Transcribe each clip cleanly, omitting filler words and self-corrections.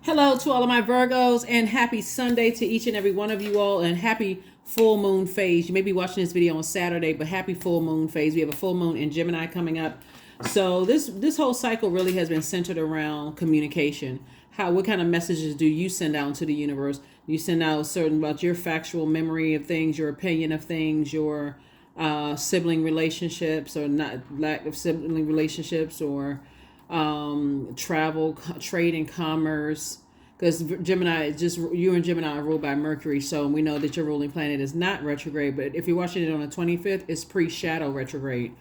Hello to all of my Virgos and happy Sunday to each and every one of you all, and happy full moon phase. You may be watching this video on Saturday, but happy full moon phase. We have a full moon in Gemini coming up. So this whole cycle really has been centered around communication. What kind of messages do you send out into the universe? You send out certain about your factual memory of things, your opinion of things, your sibling relationships or not lack of sibling relationships, or travel, trade, and commerce. Because Gemini, just you and Gemini are ruled by Mercury, so we know that your ruling planet is not retrograde. But if you're watching it on the 25th, it's pre-shadow retrograde.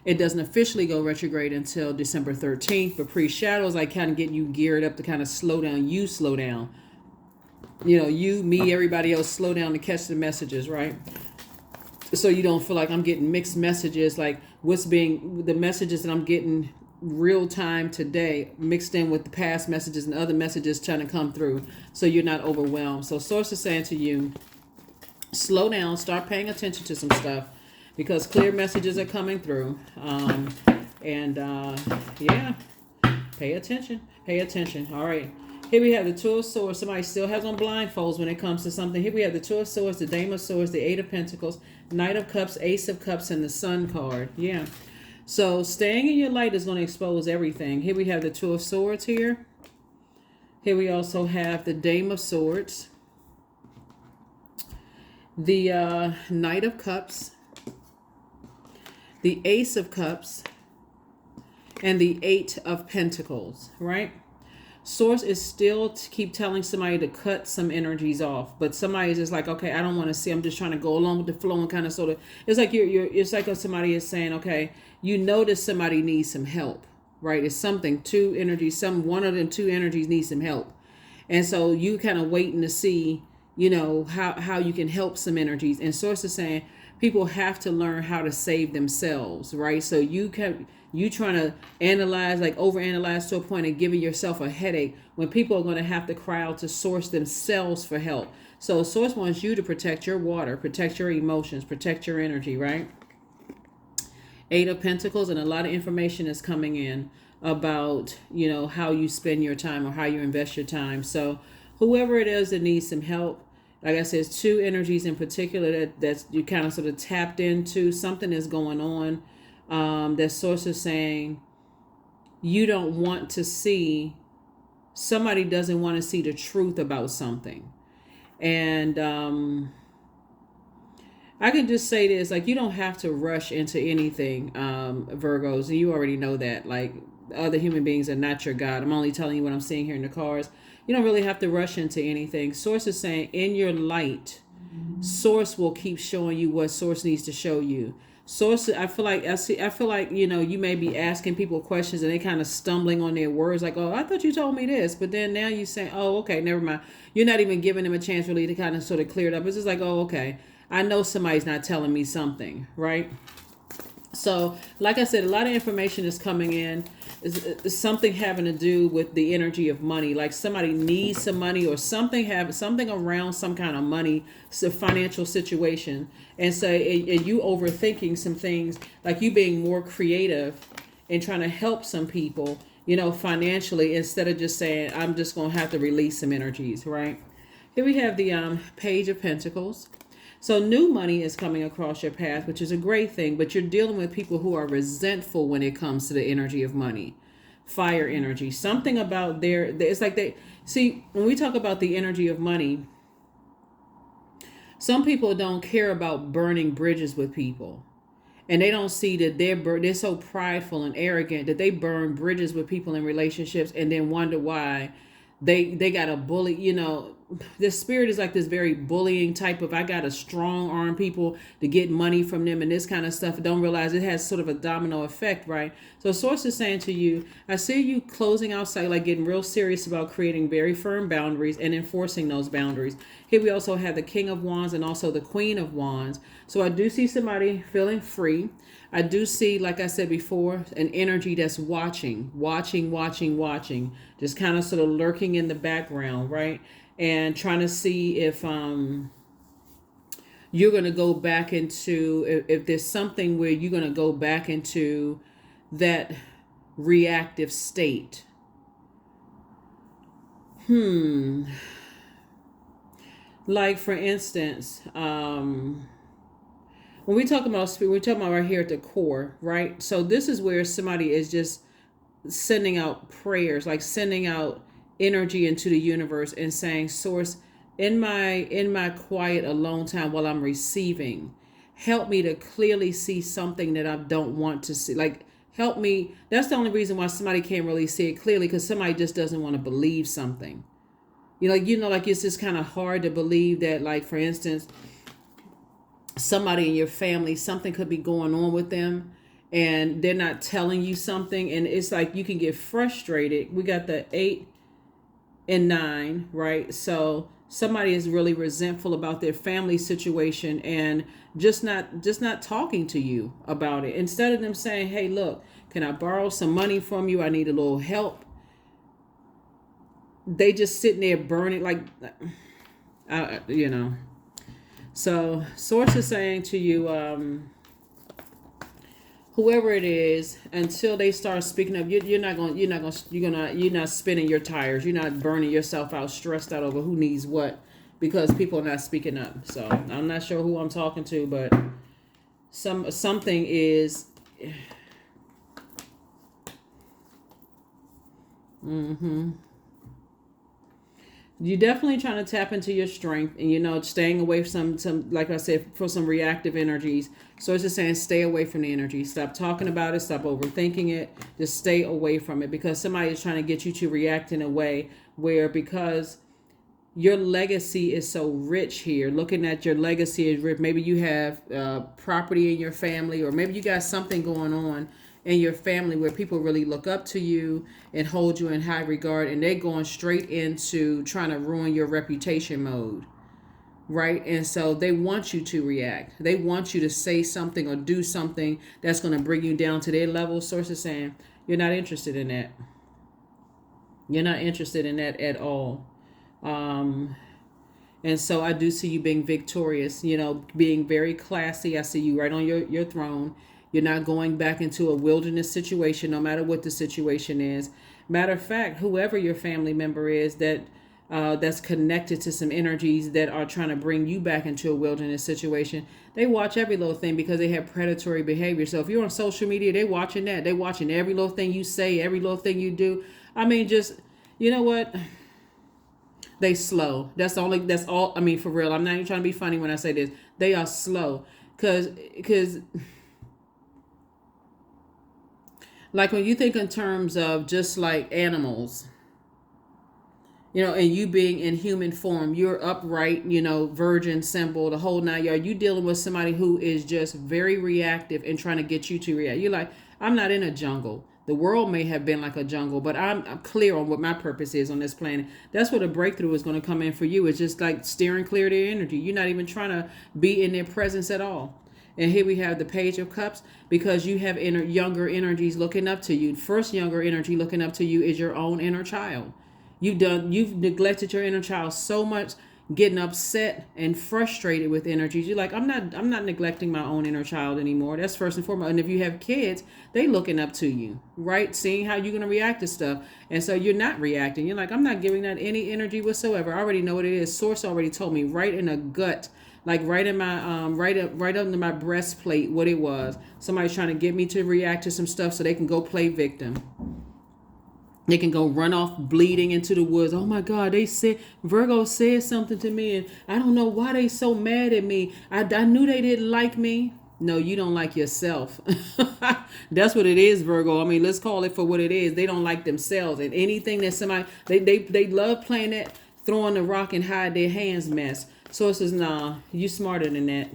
It doesn't officially go retrograde until December 13th, but pre-shadow is like kind of getting you geared up to kind of slow down. You slow down. You know, you, me, everybody else slow down to catch the messages, right? So you don't feel like I'm getting mixed messages, like the messages that I'm getting real time today mixed in with the past messages and other messages trying to come through, so you're not overwhelmed. So source is saying to you, slow down, start paying attention to some stuff, because clear messages are coming through. Yeah, pay attention. All right, here we have the Two of Swords. Somebody still has on blindfolds when it comes to something. Here we have the Two of Swords, the Dame of Swords, the Eight of Pentacles, Knight of Cups, Ace of Cups, and the Sun card. Yeah. So staying in your light is going to expose everything. Here we have the Two of Swords here. Here we also have the Dame of Swords, the Knight of Cups, the Ace of Cups, and the Eight of Pentacles, right? Source is still to keep telling somebody to cut some energies off, but somebody is just like, okay, I don't want to see. I'm just trying to go along with the flow and kind of sort of. It's like it's like somebody is saying, okay, you notice somebody needs some help, right? It's something, two energies, one of them two energies needs some help, and so you kind of waiting to see, how you can help some energies. And source is saying people have to learn how to save themselves, right? So you trying to analyze, like overanalyze to a point of giving yourself a headache when people are going to have to cry out to source themselves for help. So source wants you to protect your water, protect your emotions, protect your energy, right? Eight of Pentacles, and a lot of information is coming in about, how you spend your time or how you invest your time. So whoever it is that needs some help, like I said, two energies in particular that you kind of sort of tapped into. Something is going on. That source is saying you don't want to see, somebody doesn't want to see the truth about something. And I can just say this, like, you don't have to rush into anything, Virgos, and you already know that. Like, other human beings are not your God. I'm only telling you what I'm seeing here in the cards. You don't really have to rush into anything. Source is saying in your light, source will keep showing you what source needs to show you. Source, I feel like you may be asking people questions and they kind of stumbling on their words, like, oh, I thought you told me this, but then now you say, oh, okay, never mind. You're not even giving them a chance really to kind of sort of clear it up. It's just like, oh, okay, I know somebody's not telling me something, right? So, like I said, a lot of information is coming in. Is something having to do with the energy of money, like somebody needs some money, or something around some kind of money, financial situation. And so and you overthinking some things, like you being more creative and trying to help some people, financially, instead of just saying, I'm just going to have to release some energies, right? Here we have the Page of Pentacles. So new money is coming across your path, which is a great thing, but you're dealing with people who are resentful when it comes to the energy of money. Fire energy. Something about it's like see, when we talk about the energy of money, some people don't care about burning bridges with people. And they don't see that they're so prideful and arrogant that they burn bridges with people in relationships and then wonder why they got a bully. The spirit is like this very bullying type of, I got to strong arm people to get money from them and this kind of stuff. Don't realize it has sort of a domino effect, right? So source is saying to you, I see you closing outside, like getting real serious about creating very firm boundaries and enforcing those boundaries. Here we also have the King of Wands and also the Queen of Wands. So I do see somebody feeling free. I do see, like I said before, an energy that's watching, just kind of sort of lurking in the background, right? And trying to see if you're going to go back into, if there's something where you're going to go back into that reactive state. Hmm. Like for instance, when we talk about spirit, we're talking about right here at the core, right? So this is where somebody is just sending out prayers, like sending out energy into the universe and saying, Source, in my quiet alone time while I'm receiving, help me to clearly see something that I don't want to see. Like help me. That's the only reason why somebody can't really see it clearly, because somebody just doesn't want to believe something. Like it's just kind of hard to believe that, like for instance, somebody in your family, something could be going on with them and they're not telling you something, and it's like you can get frustrated. We got the 8 and 9, right? So somebody is really resentful about their family situation and just not talking to you about it. Instead of them saying, hey, look, can I borrow some money from you? I need a little help. They just sitting there burning, like so source is saying to you, whoever it is, until they start speaking up, you're not spinning your tires. You're not burning yourself out, stressed out over who needs what, because people are not speaking up. So I'm not sure who I'm talking to, but something is. Mm-hmm. You're definitely trying to tap into your strength, and staying away from some, like I said, for some reactive energies. So it's just saying, stay away from the energy. Stop talking about it. Stop overthinking it. Just stay away from it, because somebody is trying to get you to react in a way where, because your legacy is so rich here. Looking at your legacy is rich. Maybe you have property in your family, or maybe you got something going on in your family where people really look up to you and hold you in high regard, and they're going straight into trying to ruin your reputation mode, right? And so they want you to react. They want you to say something or do something that's going to bring you down to their level. Source is saying you're not interested in that. You're not interested in that at all. And so I do see you being victorious, being very classy. I see you right on your throne. You're not going back into a wilderness situation, no matter what the situation is. Matter of fact, whoever your family member is that's connected to some energies that are trying to bring you back into a wilderness situation, they watch every little thing because they have predatory behavior. So if you're on social media, they're watching that. They're watching every little thing you say, every little thing you do. I mean, just, you know what? They slow. That's all. I mean, for real. I'm not even trying to be funny when I say this. They are slow. Cause like when you think in terms of just like animals, and you being in human form, you're upright, virgin symbol, the whole 9 yards. You dealing with somebody who is just very reactive and trying to get you to react. You're like, I'm not in a jungle. The world may have been like a jungle, but I'm clear on what my purpose is on this planet. That's where the breakthrough is going to come in for you. It's just like steering clear of their energy. You're not even trying to be in their presence at all. And here we have the Page of Cups, because you have younger energies looking up to you. First younger energy looking up to you is your own inner child. You've neglected your inner child so much, getting upset and frustrated with energies. You're like, I'm not neglecting my own inner child anymore. That's first and foremost. And if you have kids, they looking up to you, right? Seeing how you're going to react to stuff. And so you're not reacting. You're like, I'm not giving that any energy whatsoever. I already know what it is. Source already told me right in the gut, like right in my right under my breastplate, what it was. Somebody's trying to get me to react to some stuff so they can go play victim. They can go run off bleeding into the woods. Oh my God, Virgo said something to me, and I don't know why they so mad at me. I knew they didn't like me. No, you don't like yourself. That's what it is, Virgo. I mean, let's call it for what it is. They don't like themselves. And anything that somebody, they love playing that, throwing the rock and hide their hands mess. So it says, nah, you smarter than that.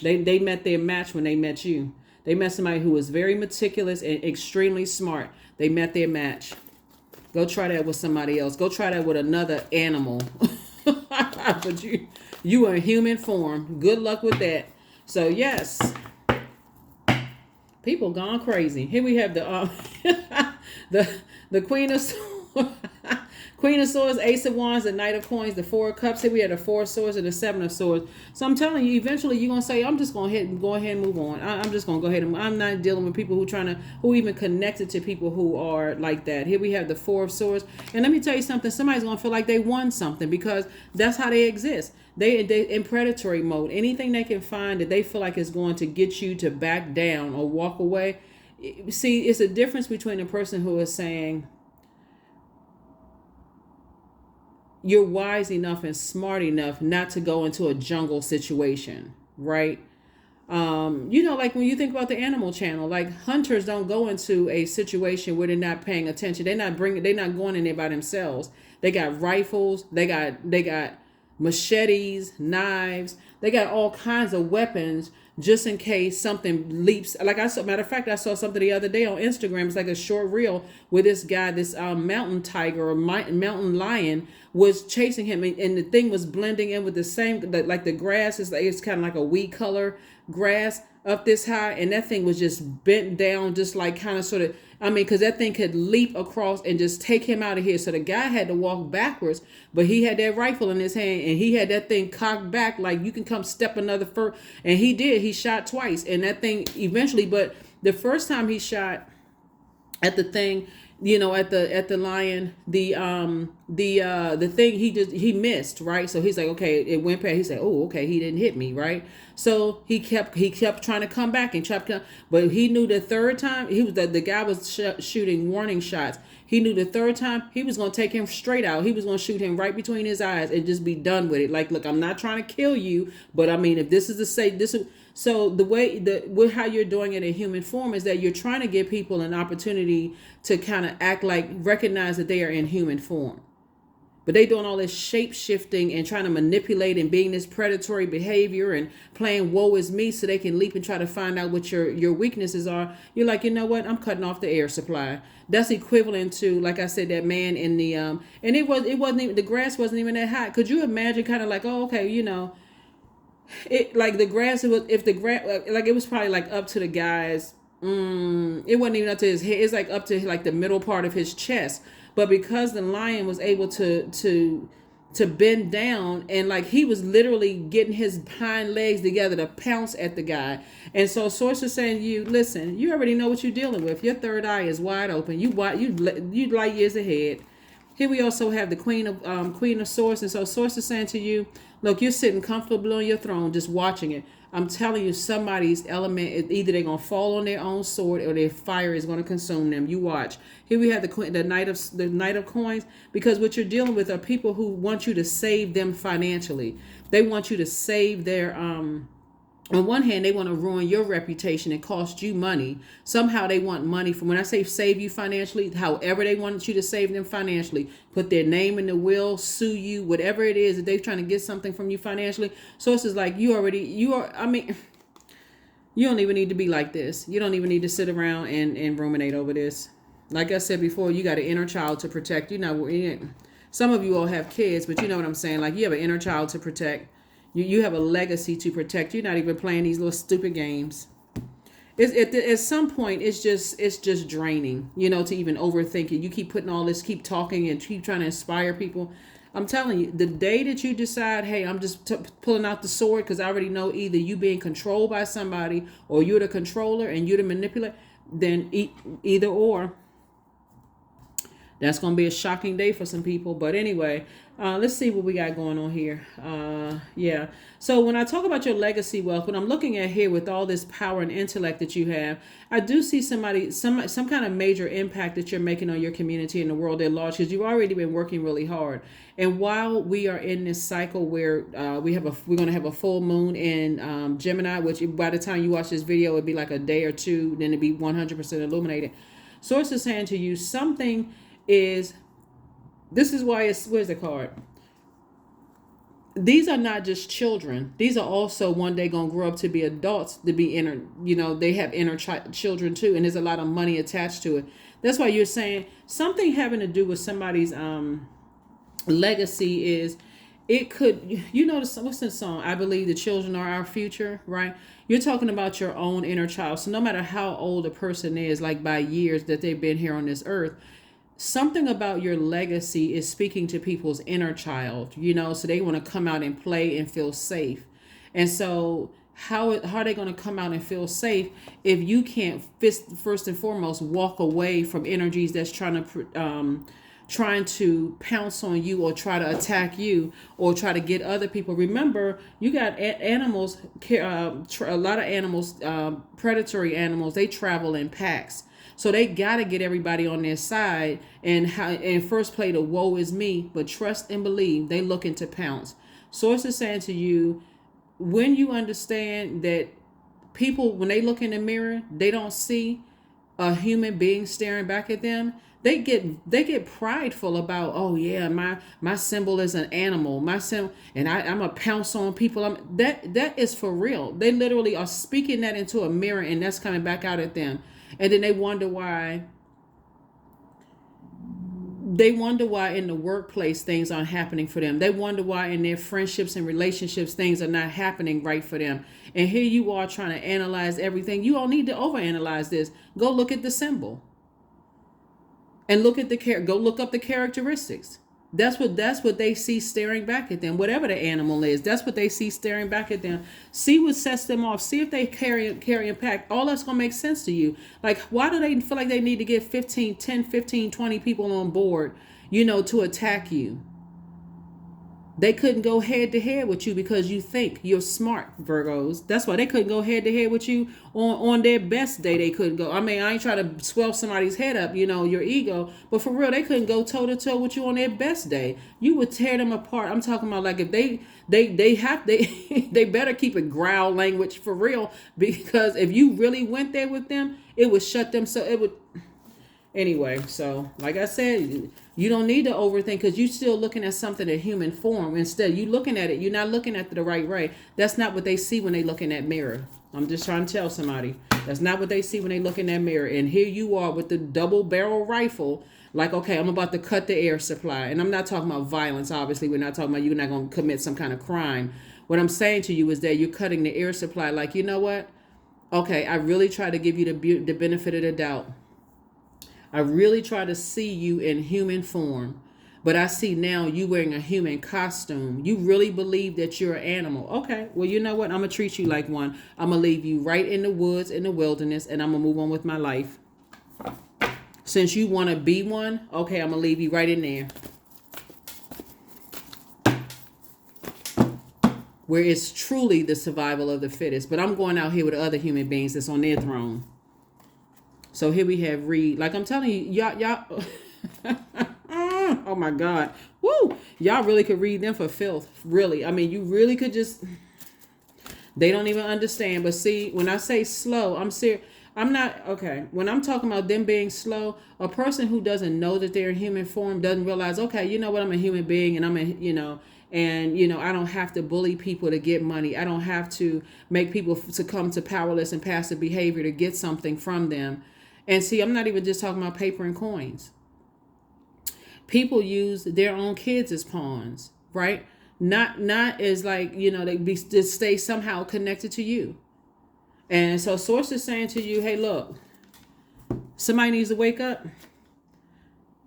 They met their match when they met you. They met somebody who was very meticulous and extremely smart. They met their match. Go try that with somebody else. Go try that with another animal. But you are in human form. Good luck with that. So yes, people gone crazy. Here we have the the Queen of Queen of Swords, Ace of Wands, the Knight of Coins, the Four of Cups. Here we have the Four of Swords and the Seven of Swords. So I'm telling you, eventually you're gonna say, I'm just gonna go ahead and move on. I'm just gonna go ahead and I'm not dealing with people who even connected to people who are like that. Here we have the Four of Swords, and let me tell you something. Somebody's gonna feel like they won something because that's how they exist. They in predatory mode. Anything they can find that they feel like is going to get you to back down or walk away. See, it's a difference between a person who is saying, you're wise enough and smart enough not to go into a jungle situation, right? Like when you think about the Animal Channel, like hunters don't go into a situation where they're not paying attention. They're not going in there by themselves. They got rifles. They got machetes, knives. They got all kinds of weapons just in case something leaps. Like matter of fact, I saw something the other day on Instagram. It's like a short reel where this guy, this mountain tiger or mountain lion was chasing him, and the thing was blending in with the same, like the grass is like, it's kind of like a wheat color grass up this high, and that thing was just bent down, just like kind of sort of, because that thing could leap across and just take him out of here. So the guy had to walk backwards, but he had that rifle in his hand and he had that thing cocked back like you can come step another fur. And he did. He shot twice, and that thing eventually, but the first time he shot at the thing, at the lion, the thing, he missed, right? So he's like, okay, it went past. He said, oh, okay, he didn't hit me, right? So he kept trying to come back and but he knew the third time the guy was shooting warning shots. He knew the third time he was going to take him straight out. He was going to shoot him right between his eyes and just be done with it. Like, look, I'm not trying to kill you, but if this is so how you're doing it in human form is that you're trying to give people an opportunity to kind of recognize that they are in human form. But they doing all this shape shifting and trying to manipulate and being this predatory behavior and playing woe is me so they can leap and try to find out what your weaknesses are. You're like, you know what? I'm cutting off the air supply. That's equivalent to, like I said, that man in the and it wasn't even, the grass wasn't even that hot. Could you imagine kind of like, oh, okay, it like the grass, it was probably like up to the guy's, it wasn't even up to his head. It's like up to like the middle part of his chest. But because the lion was able to bend down, and like he was literally getting his hind legs together to pounce at the guy. And so source is saying, listen, you already know what you're dealing with. Your third eye is wide open. You light years ahead. Here we also have the Queen of Swords. And so source is saying to you, look, you're sitting comfortably on your throne just watching it. I'm telling you, somebody's element, either they're going to fall on their own sword or their fire is going to consume them. You watch. Here we have the Knight of Coins, because what you're dealing with are people who want you to save them financially. They want you to save their on one hand, they want to ruin your reputation and cost you money. Somehow they want money from, when I say save you financially, however they want you to save them financially, put their name in the will, sue you, whatever it is that they're trying to get something from you financially. So it's just like you don't even need to be like this. You don't even need to sit around and ruminate over this. Like I said before, you got an inner child to protect. Some of you all have kids, but you know what I'm saying? Like you have an inner child to protect. You have a legacy to protect. You're not even playing these little stupid games. At some point, it's just draining, to even overthink it. You keep putting all this, keep talking and keep trying to inspire people. I'm telling you, the day that you decide, hey, I'm just pulling out the sword because I already know either you being controlled by somebody or you're the controller and you're the manipulator, then either or. That's going to be a shocking day for some people. But anyway, let's see what we got going on here. Yeah. So when I talk about your legacy wealth, what I'm looking at here with all this power and intellect that you have, I do see some kind of major impact that you're making on your community and the world at large, because you've already been working really hard. And while we are in this cycle where we're going to have a full moon in Gemini, which by the time you watch this video, it'd be like a day or two, then it'd be 100% illuminated. Source is saying to you something this is why where's the card? These are not just children. These are also one day going to grow up to be adults, to be inner, they have inner children too. And there's a lot of money attached to it. That's why you're saying something having to do with somebody's legacy is, it could, what's the song? I believe the children are our future, right? You're talking about your own inner child. So no matter how old a person is, like by years that they've been here on this earth, something about your legacy is speaking to people's inner child, you know, so they want to come out and play and feel safe. And so how are they going to come out and feel safe if you can't first and foremost walk away from energies that's trying to pounce on you or try to attack you or try to get other people. Remember, you got animals, a lot of animals, predatory animals, they travel in packs. So they got to get everybody on their side and first play the woe is me, but trust and believe they looking to pounce. Source is saying to you, when you understand that people, when they look in the mirror, they don't see a human being staring back at them. They get prideful about, oh yeah, my symbol is an animal, my symbol, and I'm a pounce on people. That is for real. They literally are speaking that into a mirror, and that's coming back out at them. And then they wonder why in the workplace things aren't happening for them. They wonder why in their friendships and relationships things are not happening right for them. And here you are trying to analyze everything. You don't need to overanalyze this. Go look at the symbol and look at go look up the characteristics. That's what they see staring back at them. Whatever the animal is, that's what they see staring back at them. See what sets them off. See if they carry impact. All that's going to make sense to you. Like, why do they feel like they need to get 15, 20 people on board, to attack you? They couldn't go head to head with you because you think you're smart, Virgos. That's why they couldn't go head to head with you on their best day. They couldn't go. I mean, I ain't trying to swell somebody's head up, your ego. But for real, they couldn't go toe to toe with you on their best day. You would tear them apart. I'm talking about like if they they better keep it growl language for real, because if you really went there with them, it would shut them. So it would. Anyway, so like I said, you don't need to overthink because you're still looking at something in human form. Instead, you looking at it, you're not looking at it the right way. That's not what they see when they look in that mirror. I'm just trying to tell somebody. That's not what they see when they look in that mirror. And here you are with the double barrel rifle. Like, okay, I'm about to cut the air supply. And I'm not talking about violence, obviously. We're not talking about you're not going to commit some kind of crime. What I'm saying to you is that you're cutting the air supply. Like, you know what? Okay, I really try to give you the benefit of the doubt. I really try to see you in human form, but I see now you wearing a human costume. You really believe that you're an animal. Okay, well, you know what? I'm going to treat you like one. I'm going to leave you right in the woods, in the wilderness, and I'm going to move on with my life. Since you want to be one, okay, I'm going to leave you right in there. Where it's truly the survival of the fittest. But I'm going out here with other human beings that's on their throne. So here we have Reed. Like I'm telling you, y'all. Oh my God. Woo. Y'all really could read them for filth. Really. I mean, you really could just. They don't even understand. But see, when I say slow, I'm serious. I'm not. Okay. When I'm talking about them being slow, a person who doesn't know that they're in human form doesn't realize, okay, you know what? I'm a human being and I don't have to bully people to get money. I don't have to make people succumb to powerless and passive behavior to get something from them. And see, I'm not even just talking about paper and coins. People use their own kids as pawns, right? Not as like, they stay somehow connected to you. And so Source is saying to you, hey, look, somebody needs to wake up.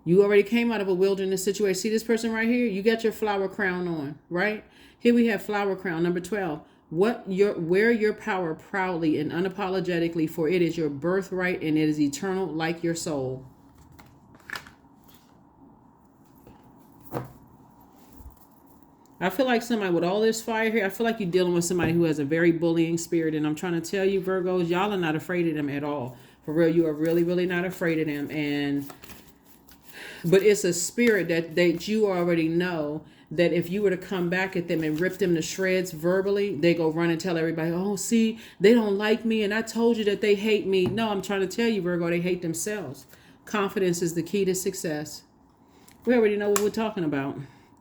You already came out of a wilderness situation. See this person right here? You got your flower crown on, right? Here we have flower crown, number 12. Wear your power proudly and unapologetically, for it is your birthright and it is eternal like your soul. I feel like somebody with all this fire here, I feel like you're dealing with somebody who has a very bullying spirit. And I'm trying to tell you, Virgos, y'all are not afraid of them at all. For real, you are really, really not afraid of them. But it's a spirit that you already know that if you were to come back at them and rip them to shreds verbally, they go run and tell everybody, oh, see, they don't like me. And I told you that they hate me. No, I'm trying to tell you, Virgo, they hate themselves. Confidence is the key to success. We already know what we're talking about.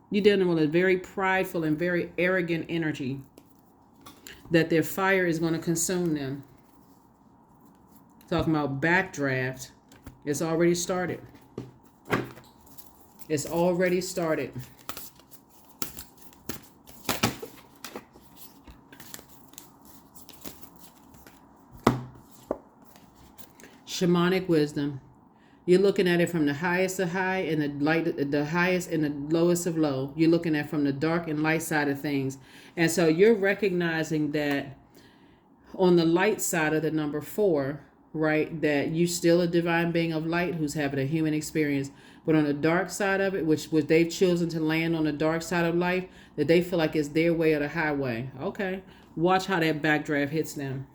You're dealing with a very prideful and very arrogant energy that their fire is going to consume them. Talking about backdraft. It's already started. It's already started. Shamanic wisdom. You're looking at it from the highest of high and the highest and the lowest of low. You're looking at from the dark and light side of things. And so you're recognizing that on the light side of the number 4, right, that you still a divine being of light who's having a human experience. But on the dark side of it, which they've chosen to land on the dark side of life, that they feel like it's their way or the highway. Okay. Watch how that backdraft hits them.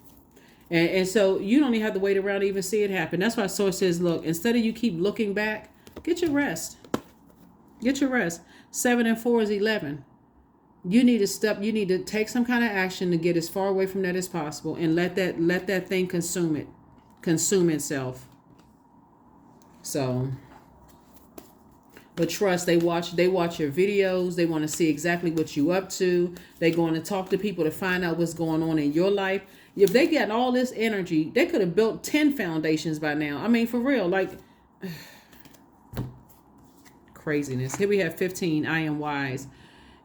And so you don't even have to wait around to even see it happen. That's why Source says, look, instead of you keep looking back, get your rest. Get your rest. 7 and 4 is 11. You need to step. You need to take some kind of action to get as far away from that as possible, and let that thing consume itself. So, but trust, they watch your videos. They want to see exactly what you up to. They going to talk to people to find out what's going on in your life. If they got all this energy, they could have built 10 foundations by now. I mean, for real, like craziness. Here we have 15. I am wise.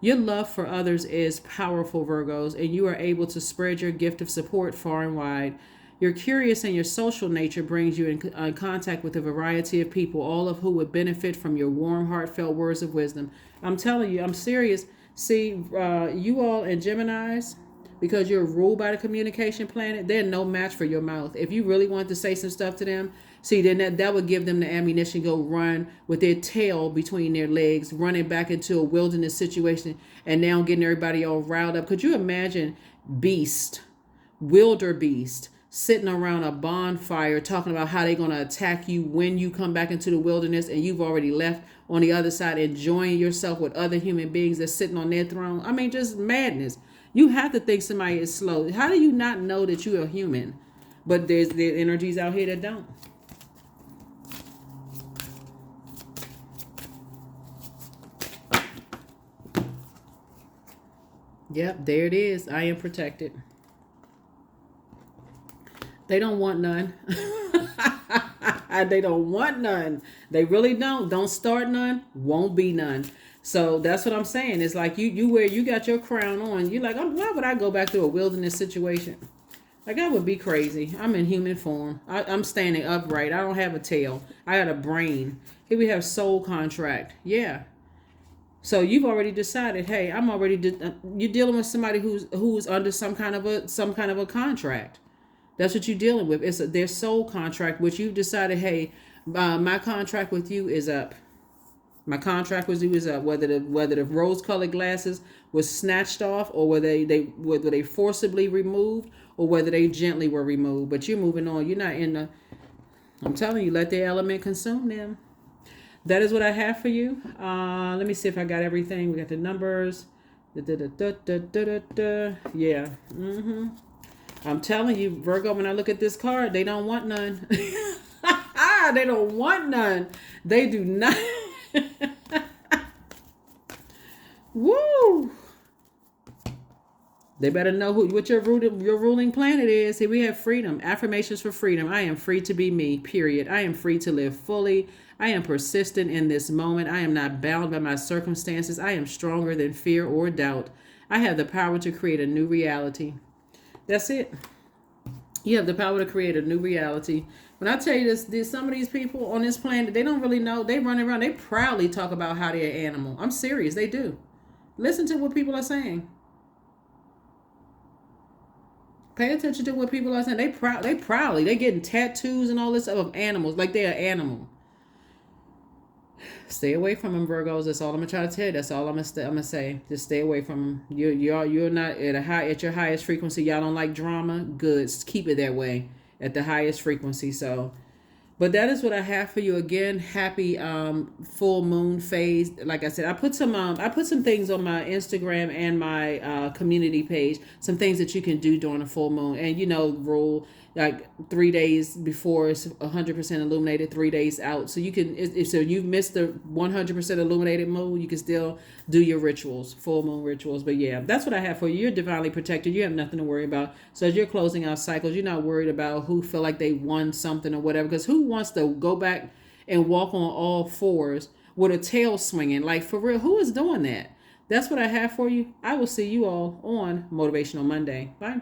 Your love for others is powerful, Virgos, and you are able to spread your gift of support far and wide. You're curious, and your social nature brings you in contact with a variety of people, all of who would benefit from your warm, heartfelt words of wisdom. I'm telling you, I'm serious. See, you all and Geminis, because you're ruled by the communication planet, they're no match for your mouth. If you really want to say some stuff to them, see, then that would give them the ammunition, go run with their tail between their legs, running back into a wilderness situation, and now getting everybody all riled up. Could you imagine wildebeest, sitting around a bonfire talking about how they're going to attack you when you come back into the wilderness, and you've already left on the other side enjoying yourself with other human beings that's sitting on their throne? I mean, just madness. You have to think somebody is slow. How do you not know that you're a human? But there's energies out here that don't. Yep, there it is. I am protected. They don't want none. They don't want none. They really don't. Don't start none. Won't be none. So that's what I'm saying. It's like you got your crown on. You're like, oh, why would I go back to a wilderness situation? Like, I would be crazy. I'm in human form. I'm standing upright. I don't have a tail. I got a brain. Here we have soul contract. Yeah. So you've already decided, hey, I'm already you're dealing with somebody who's under some kind of a contract. That's what you're dealing with. It's their soul contract, which you've decided, hey, my contract with you is up. My contract with you is up. Whether the rose-colored glasses was snatched off, or whether they forcibly removed, or whether they gently were removed. But you're moving on. You're not in the. I'm telling you, let the element consume them. That is what I have for you. Let me see if I got everything. We got the numbers. Yeah. I'm telling you, Virgo, when I look at this card, they don't want none. They don't want none. They do not. Woo! They better know what your ruling planet is. Here we have freedom. Affirmations for freedom. I am free to be me, period. I am free to live fully. I am persistent in this moment. I am not bound by my circumstances. I am stronger than fear or doubt. I have the power to create a new reality. That's it. You have the power to create a new reality. When I tell you this, some of these people on this planet, they don't really know. They run around. They proudly talk about how they're an animal. I'm serious. They do. Listen to what people are saying. Pay attention to what people are saying. They proudly. They getting tattoos and all this stuff of animals, like they're an animal. Stay away from them, Virgos. That's all I'm gonna try to tell you. That's all I'm gonna say. Just stay away from them. You're not at your highest frequency. Y'all don't like drama. Good. Keep it that way at the highest frequency. So, but that is what I have for you. Again, happy full moon phase. Like I said, I put some things on my Instagram and my community page. Some things that you can do during a full moon, and rule like 3 days before it's 100% illuminated, 3 days out. So you can, so you've missed the 100% illuminated moon, you can still do your rituals, full moon rituals. But yeah, that's what I have for you. You're divinely protected. You have nothing to worry about. So as you're closing out cycles, you're not worried about who feel like they won something or whatever. Because who wants to go back and walk on all fours with a tail swinging? Like, for real, who is doing that? That's what I have for you. I will see you all on Motivational Monday. Bye.